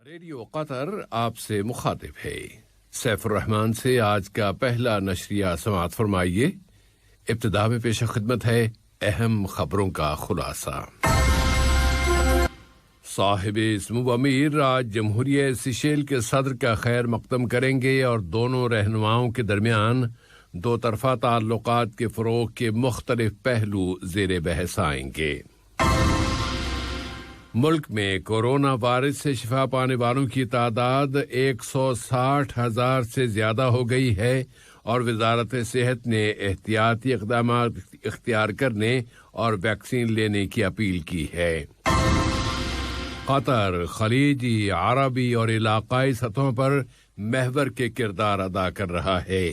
Radio قطر آپ سے مخاطب ہے۔ سیف الرحمان سے آج کا پہلا نشریہ سماعت فرمائیے۔ ابتدا میں پیش خدمت ہے اہم خبروں کا خلاصہ۔ صاحب سمو امیر آج جمہوریہ سیشیل کے صدر کا خیر مقدم کریں گے اور دونوں رہنماؤں کے درمیان دو طرفہ تعلقات کے فروغ کے مختلف پہلو زیر بحث آئیں گے۔ ملک میں کورونا وائرس سے شفا پانے والوں کی تعداد 160,000 سے زیادہ ہو گئی ہے اور وزارت صحت نے احتیاطی اقدامات اختیار کرنے اور ویکسین لینے کی اپیل کی ہے۔ قطر خلیجی، عربی اور علاقائی سطحوں پر محور کے کردار ادا کر رہا ہے۔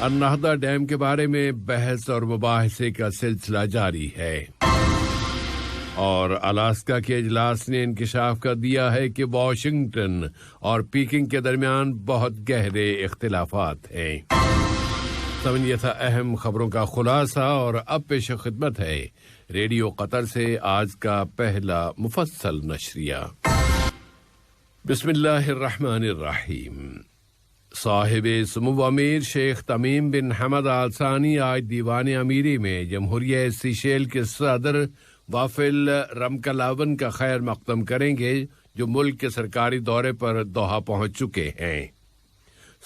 النہدہ ڈیم کے بارے میں بحث اور مباحثے کا سلسلہ جاری ہے۔ اور الاسکا کے اجلاس نے انکشاف کر دیا ہے کہ واشنگٹن اور پیکنگ کے درمیان بہت گہرے اختلافات ہیں۔ سمجھیے تھا اہم خبروں کا خلاصہ، اور اب پیش خدمت ہے ریڈیو قطر سے آج کا پہلا مفصل نشریہ۔ بسم اللہ الرحمن الرحیم۔ صاحب سمو امیر شیخ تمیم بن حمد آل ثانی آج دیوان امیری میں جمہوریہ سیشیل کے صدر وافل رمکلاون کا خیر مقدم کریں گے، جو ملک کے سرکاری دورے پر دوحہ پہنچ چکے ہیں۔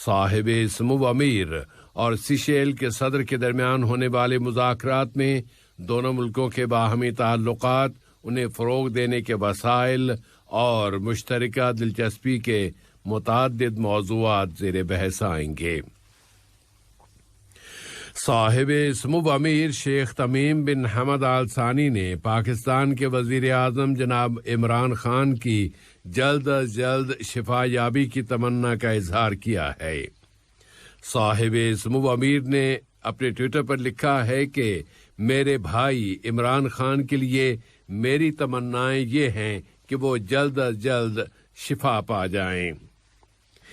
صاحب سمو امیر اور سیشیل کے صدر کے درمیان ہونے والے مذاکرات میں دونوں ملکوں کے باہمی تعلقات، انہیں فروغ دینے کے وسائل اور مشترکہ دلچسپی کے متعدد موضوعات زیر بحث آئیں گے۔ صاحب سمو امیر شیخ تمیم بن حمد آل ثانی نے پاکستان کے وزیر اعظم جناب عمران خان کی جلد از جلد شفا یابی کی تمنا کا اظہار کیا ہے۔ صاحب سمو امیر نے اپنے ٹویٹر پر لکھا ہے کہ میرے بھائی عمران خان کے لیے میری تمنائیں یہ ہیں کہ وہ جلد از جلد شفا پا جائیں۔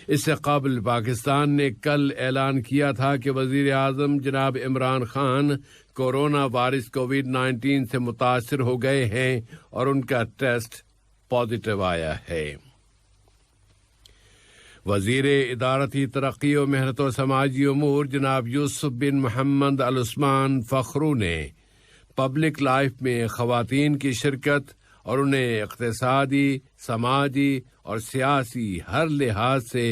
اس سے قبل پاکستان نے کل اعلان کیا تھا کہ وزیر اعظم جناب Imran Khan corona virus COVID-19 سے متاثر ہو گئے ہیں اور ان کا ٹیسٹ پازیٹو آیا ہے۔ وزیر ادارتی ترقی و محنت و سماجی امور جناب یوسف بن محمد العثمان فخرو نے پبلک لائف میں خواتین کی شرکت اور انہیں اقتصادی، سماجی اور سیاسی ہر لحاظ سے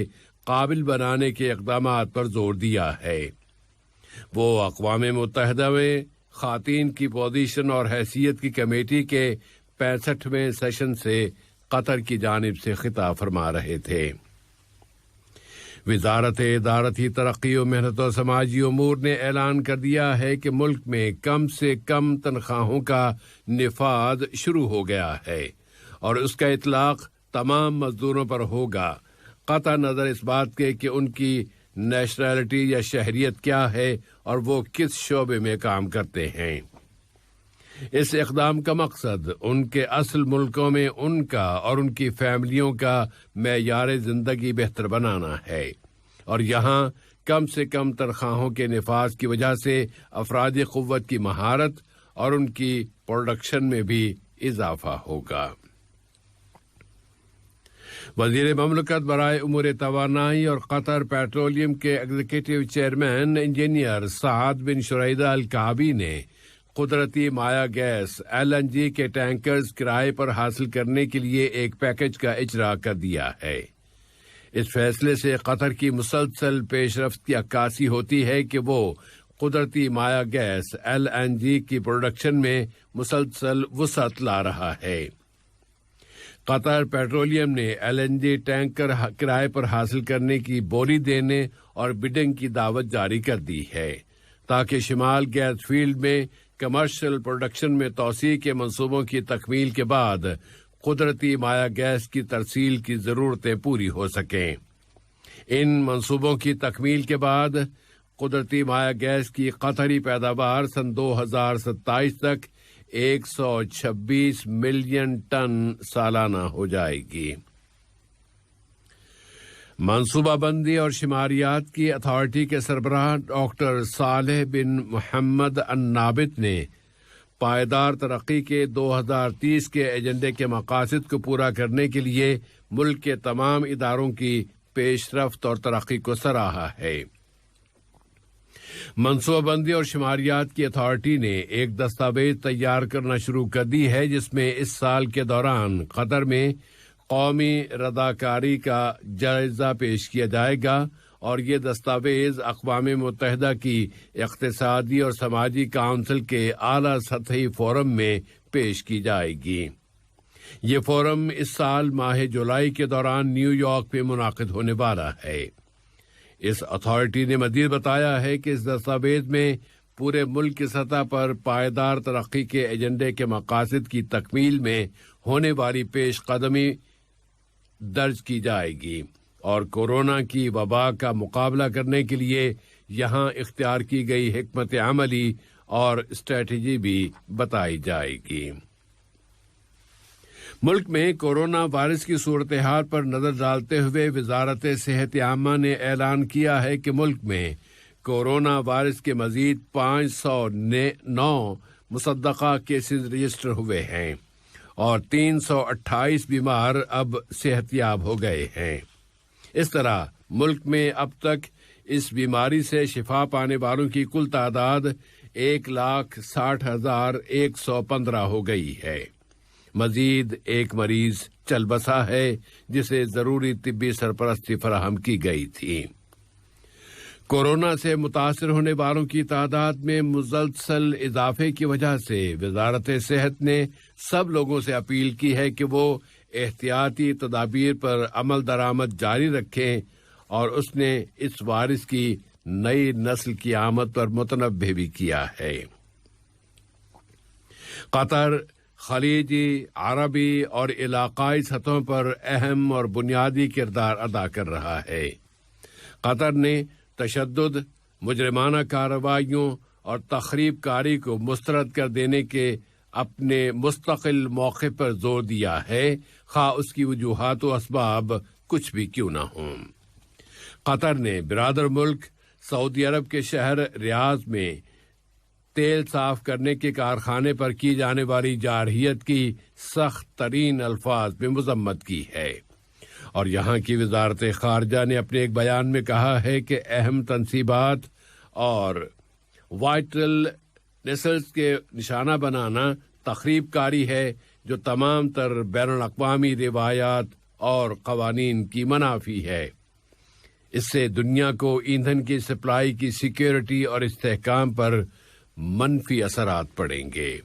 قابل بنانے کے اقدامات پر زور دیا ہے۔ وہ اقوام متحدہ میں خواتین کی پوزیشن اور حیثیت کی کمیٹی کے 65ویں سیشن سے قطر کی جانب سے خطاب فرما رہے تھے۔ وزارت ادارتی ترقی و محنت و سماجی امور نے اعلان کر دیا ہے کہ ملک میں کم سے کم تنخواہوں کا نفاذ شروع ہو گیا ہے اور اس کا اطلاق تمام مزدوروں پر ہوگا، قطع نظر اس بات کے کہ ان کی نیشنلٹی یا شہریت کیا ہے اور وہ کس شعبے میں کام کرتے ہیں۔ اس اقدام کا مقصد ان کے اصل ملکوں میں ان کا اور ان کی فیملیوں کا معیار زندگی بہتر بنانا ہے، اور یہاں کم سے کم تنخواہوں کے نفاذ کی وجہ سے افرادی قوت کی مہارت اور ان کی پروڈکشن میں بھی اضافہ ہوگا۔ وزیر مملکت برائے امور توانائی اور قطر پیٹرولیم کے ایگزیکٹو چیئرمین انجینئر سعد بن شریدہ الکعبی نے قدرتی مائع گیس LNG کے ٹینکرز کرائے پر حاصل کرنے کے لیے ایک پیکج کا اجرا کر دیا ہے۔ اس فیصلے سے قطر کی مسلسل پیش رفت کی عکاسی ہوتی ہے کہ وہ قدرتی مائع گیس LNG کی پروڈکشن میں مسلسل وسعت لا رہا ہے۔ قطر پیٹرولیم نے LNG ٹینکر کرائے پر حاصل کرنے کی بولی دینے اور بڈنگ کی دعوت جاری کر دی ہے، تاکہ شمال گیس فیلڈ میں کمرشل پروڈکشن میں توسیع کے منصوبوں کی تکمیل کے بعد قدرتی مائع گیس کی ترسیل کی ضرورتیں پوری ہو سکیں۔ ان منصوبوں کی تکمیل کے بعد قدرتی مائع گیس کی قطری پیداوار سن 2027 تک 126 ملین ٹن سالانہ ہو جائے گی۔ منصوبہ بندی اور شماریات کی اتھارٹی کے سربراہ ڈاکٹر صالح بن محمد النابت نے پائیدار ترقی کے 2030 کے ایجنڈے کے مقاصد کو پورا کرنے کے لیے ملک کے تمام اداروں کی پیش رفت اور ترقی کو سراہا ہے۔ منصوبہ بندی اور شماریات کی اتھارٹی نے ایک دستاویز تیار کرنا شروع کر دی ہے جس میں اس سال کے دوران قطر میں قومی رضاکاری کا جائزہ پیش کیا جائے گا اور یہ دستاویز اقوام متحدہ کی اقتصادی اور سماجی کونسل کے اعلیٰ سطحی فورم میں پیش کی جائے گی۔ یہ فورم اس سال ماہ جولائی کے دوران نیو یارک میں منعقد ہونے والا ہے۔ اس اتھارٹی نے مزید بتایا ہے کہ اس دستاویز میں پورے ملک کی سطح پر پائیدار ترقی کے ایجنڈے کے مقاصد کی تکمیل میں ہونے والی پیش قدمی درج کی جائے گی اور کورونا کی وبا کا مقابلہ کرنے کے لیے یہاں اختیار کی گئی حکمت عملی اور اسٹریٹجی بھی بتائی جائے گی۔ ملک میں کورونا وائرس کی صورتحال پر نظر ڈالتے ہوئے وزارت صحت عامہ نے اعلان کیا ہے کہ ملک میں کورونا وائرس کے مزید 509 مصدقہ کیسز رجسٹر ہوئے ہیں اور 328 بیمار اب صحت یاب ہو گئے ہیں۔ اس طرح ملک میں اب تک اس بیماری سے شفا پانے والوں کی کل تعداد 1,60,115 ہو گئی ہے۔ مزید ایک مریض چل بسا ہے جسے ضروری طبی سرپرستی فراہم کی گئی تھی۔ کورونا سے متاثر ہونے والوں کی تعداد میں مسلسل اضافے کی وجہ سے وزارت صحت نے سب لوگوں سے اپیل کی ہے کہ وہ احتیاطی تدابیر پر عمل درآمد جاری رکھیں اور اس نے اس وائرس کی نئی نسل کی آمد پر متنبہ بھی کیا ہے۔ قطر خلیجی، عربی اور علاقائی سطحوں پر اہم اور بنیادی کردار ادا کر رہا ہے۔ قطر نے تشدد، مجرمانہ کارروائیوں اور تخریب کاری کو مسترد کر دینے کے اپنے مستقل موقع پر زور دیا ہے، خواہ اس کی وجوہات و اسباب کچھ بھی کیوں نہ ہوں۔ قطر نے برادر ملک سعودی عرب کے شہر ریاض میں تیل صاف کرنے کے کارخانے پر کی جانے والی جارحیت کی سخت ترین الفاظ میں مذمت کی ہے، اور یہاں کی وزارت خارجہ نے اپنے ایک بیان میں کہا ہے کہ اہم تنصیبات اور وائٹل نسلز کے نشانہ بنانا تخریب کاری ہے جو تمام تر بین الاقوامی روایات اور قوانین کی منافی ہے۔ اس سے دنیا کو ایندھن کی سپلائی کی سیکیورٹی اور استحکام پر منفی اثرات پڑیں گے۔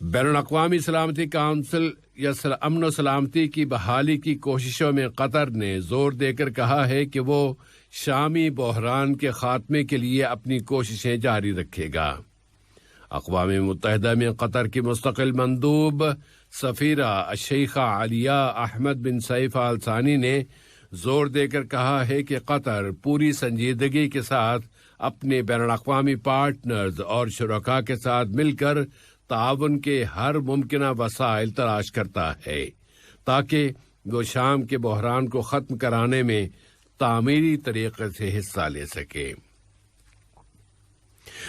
بین الاقوامی سلامتی کونسل یا امن و سلامتی کی بحالی کی کوششوں میں قطر نے زور دے کر کہا ہے کہ وہ شامی بحران کے خاتمے کے لیے اپنی کوششیں جاری رکھے گا۔ اقوام متحدہ میں قطر کی مستقل مندوب سفیرہ الشیخہ علیہ احمد بن سیف آل ثانی نے زور دے کر کہا ہے کہ قطر پوری سنجیدگی کے ساتھ اپنے بین الاقوامی پارٹنرز اور شرکاء کے ساتھ مل کر تعاون کے ہر ممکنہ وسائل تلاش کرتا ہے تاکہ وہ شام کے بحران کو ختم کرانے میں تعمیری طریقے سے حصہ لے سکے۔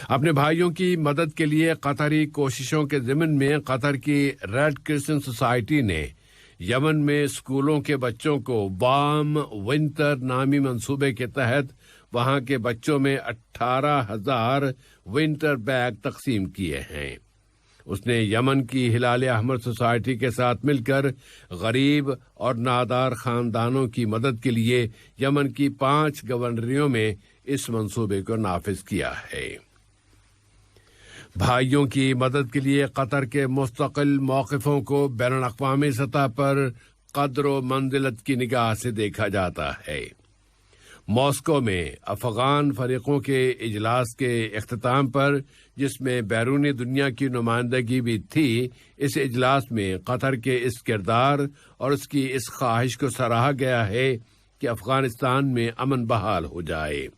اپنے بھائیوں کی مدد کے لیے قطری کوششوں کے ضمن میں قطر کی ریڈ کرسچن سوسائٹی نے یمن میں اسکولوں کے بچوں کو وارم ونٹر نامی منصوبے کے تحت وہاں کے بچوں میں 18,000 ونٹر بیگ تقسیم کیے ہیں۔ اس نے یمن کی ہلال احمر سوسائٹی کے ساتھ مل کر غریب اور نادار خاندانوں کی مدد کے لیے یمن کی 5 گورنریوں میں اس منصوبے کو نافذ کیا ہے۔ بھائیوں کی مدد کے لیے قطر کے مستقل موقفوں کو بین الاقوامی سطح پر قدر و منزلت کی نگاہ سے دیکھا جاتا ہے۔ ماسکو میں افغان فریقوں کے اجلاس کے اختتام پر، جس میں بیرونی دنیا کی نمائندگی بھی تھی، اس اجلاس میں قطر کے اس کردار اور اس کی اس خواہش کو سراہا گیا ہے کہ افغانستان میں امن بحال ہو جائے۔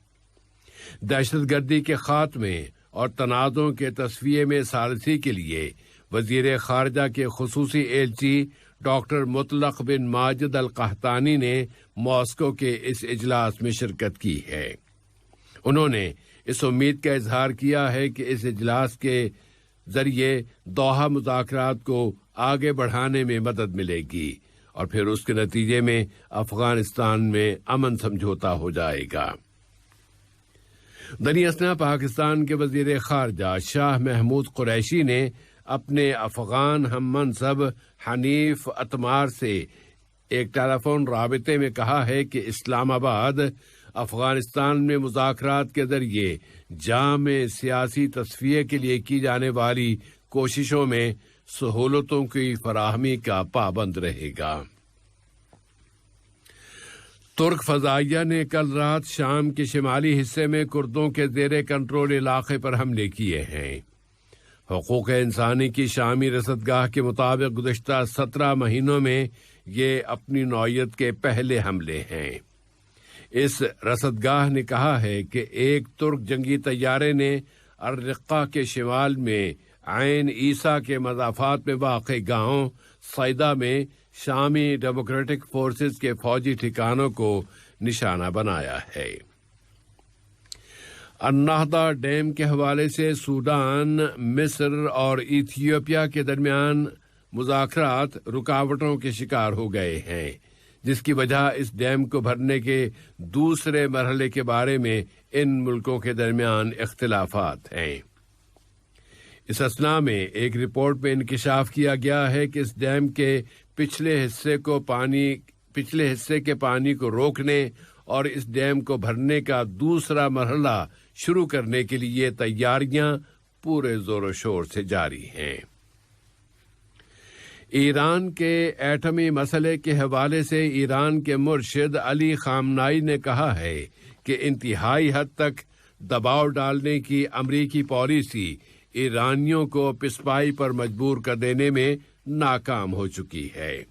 دہشت گردی کے خاتمے اور تنازعوں کے تصفیے میں ثالثی کے لیے وزیر خارجہ کے خصوصی ایلچی ڈاکٹر مطلق بن ماجد القحطانی نے ماسکو کے اس اجلاس میں شرکت کی ہے۔ انہوں نے اس امید کا اظہار کیا ہے کہ اس اجلاس کے ذریعے دوحہ مذاکرات کو آگے بڑھانے میں مدد ملے گی اور پھر اس کے نتیجے میں افغانستان میں امن سمجھوتا ہو جائے گا۔ دنیا اثنا پاکستان کے وزیر خارجہ شاہ محمود قریشی نے اپنے افغان ہم منصب حنیف اتمار سے ایک ٹیلی فون رابطے میں کہا ہے کہ اسلام آباد افغانستان میں مذاکرات کے ذریعے جامع سیاسی تصفیے کے لیے کی جانے والی کوششوں میں سہولتوں کی فراہمی کا پابند رہے گا۔ ترک فضائیہ نے کل رات شام کے شمالی حصے میں کردوں کے زیر کنٹرول علاقے پر حملے کیے ہیں۔ حقوق انسانی کی شامی رصدگاہ کے مطابق گزشتہ 17 مہینوں میں یہ اپنی نوعیت کے پہلے حملے ہیں۔ اس رصدگاہ نے کہا ہے کہ ایک ترک جنگی طیارے نے اررقہ کے شمال میں عین عیسیٰ کے مضافات میں واقع گاؤں سیدہ میں شامی ڈیموکریٹک فورسز کے فوجی ٹھکانوں کو نشانہ بنایا ہے۔ النہضہ ڈیم کے حوالے سے سوڈان، مصر اور ایتھیوپیا کے درمیان مذاکرات رکاوٹوں کے شکار ہو گئے ہیں، جس کی وجہ اس ڈیم کو بھرنے کے دوسرے مرحلے کے بارے میں ان ملکوں کے درمیان اختلافات ہیں۔ اس اثنا میں ایک رپورٹ میں انکشاف کیا گیا ہے کہ اس ڈیم کے پچھلے حصے کے پانی کو روکنے اور اس ڈیم کو بھرنے کا دوسرا مرحلہ شروع کرنے کے لیے تیاریاں پورے زور و شور سے جاری ہیں۔ ایران کے ایٹمی مسئلے کے حوالے سے ایران کے مرشد علی خامنائی نے کہا ہے کہ انتہائی حد تک دباؤ ڈالنے کی امریکی پالیسی ایرانیوں کو پسپائی پر مجبور کر دینے میں ناکام ہو چکی ہے۔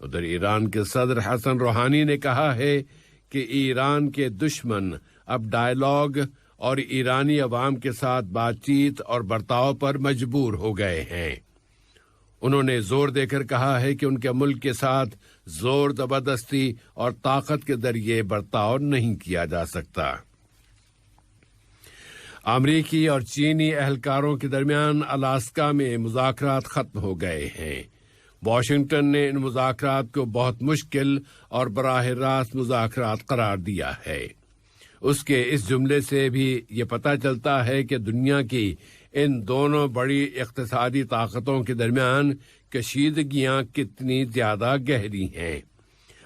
ادھر ایران کے صدر حسن روحانی نے کہا ہے کہ ایران کے دشمن اب ڈائیلاگ اور ایرانی عوام کے ساتھ بات چیت اور برتاؤ پر مجبور ہو گئے ہیں۔ انہوں نے زور دے کر کہا ہے کہ ان کے ملک کے ساتھ زور زبردستی اور طاقت کے ذریعے برتاؤ نہیں کیا جا سکتا۔ امریکی اور چینی اہلکاروں کے درمیان الاسکا میں مذاکرات ختم ہو گئے ہیں۔ واشنگٹن نے ان مذاکرات کو بہت مشکل اور براہ راست مذاکرات قرار دیا ہے۔ اس کے اس جملے سے بھی یہ پتہ چلتا ہے کہ دنیا کی ان دونوں بڑی اقتصادی طاقتوں کے درمیان کشیدگیاں کتنی زیادہ گہری ہیں،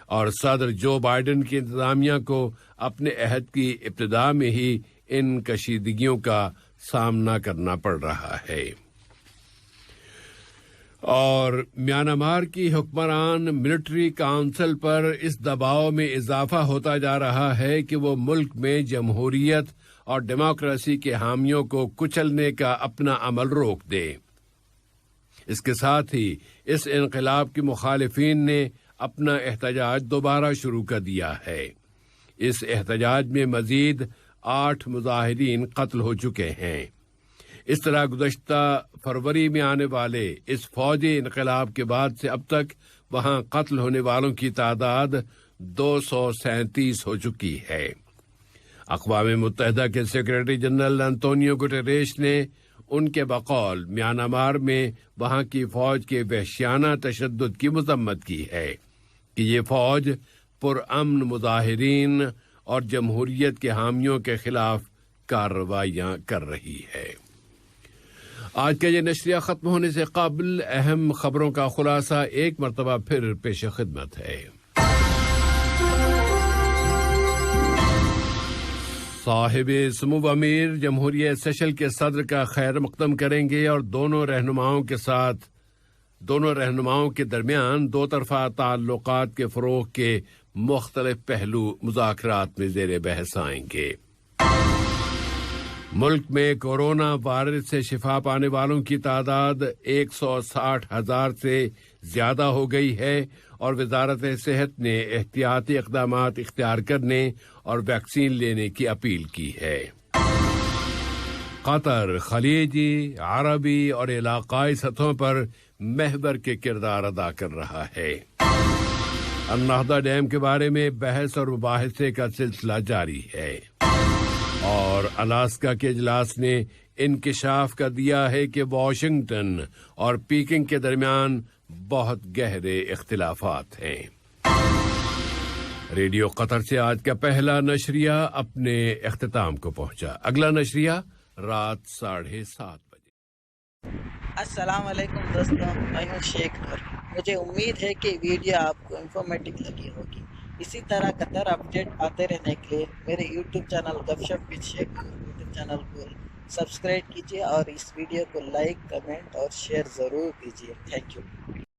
اور صدر جو بائیڈن کی انتظامیہ کو اپنے عہد کی ابتدا میں ہی ان کشیدگیوں کا سامنا کرنا پڑ رہا ہے۔ اور میانمار کی حکمران ملٹری کونسل پر اس دباؤ میں اضافہ ہوتا جا رہا ہے کہ وہ ملک میں جمہوریت اور ڈیموکریسی کے حامیوں کو کچلنے کا اپنا عمل روک دے۔ اس کے ساتھ ہی اس انقلاب کے مخالفین نے اپنا احتجاج دوبارہ شروع کر دیا ہے۔ اس احتجاج میں مزید 8 مظاہرین قتل ہو چکے ہیں۔ اس طرح گزشتہ فروری میں آنے والے اس فوجی انقلاب کے بعد سے اب تک وہاں قتل ہونے والوں کی تعداد 237 ہو چکی ہے۔ اقوام متحدہ کے سیکرٹری جنرل انطونیو گٹریرس نے ان کے بقول میانمار میں وہاں کی فوج کے وحشیانہ تشدد کی مذمت کی ہے کہ یہ فوج پرامن مظاہرین اور جمہوریت کے حامیوں کے خلاف کارروائیاں کر رہی ہے۔ آج کا یہ نشریہ ختم ہونے سے قبل اہم خبروں کا خلاصہ ایک مرتبہ پھر پیش خدمت ہے۔ صاحب سمو امیر جمہوریہ سیشل کے صدر کا خیر مقدم کریں گے اور دونوں رہنماؤں کے درمیان دو طرفہ تعلقات کے فروغ کے مختلف پہلو مذاکرات میں زیر بحث آئیں گے۔ ملک میں کورونا وائرس سے شفا پانے والوں کی تعداد 160,000 سے زیادہ ہو گئی ہے اور وزارت صحت نے احتیاطی اقدامات اختیار کرنے اور ویکسین لینے کی اپیل کی ہے۔ قطر خلیجی، عربی اور علاقائی سطحوں پر محور کے کردار ادا کر رہا ہے۔ النہضہ ڈیم کے بارے میں بحث اور مباحثے کا سلسلہ جاری ہے، اور الاسکا کے اجلاس نے انکشاف کر دیا ہے کہ واشنگٹن اور پیکنگ کے درمیان بہت گہرے اختلافات ہیں۔ ریڈیو قطر سے آج کا پہلا نشریہ اپنے اختتام کو پہنچا۔ اگلا نشریہ رات 7:30 بجے۔ السلام علیکم دوستوں، میں ہوں شیخ نور۔ مجھے امید ہے کہ ویڈیو آپ کو انفارمیٹو لگی ہوگی۔ اسی طرح قطر اپڈیٹ آتے رہنے کے لیے میرے یوٹیوب چینل گپ ship with Sheikh Noor YouTube channel کو سبسکرائب کیجیے اور اس ویڈیو کو لائک، کمنٹ اور شیئر ضرور کیجیے۔ Thank you.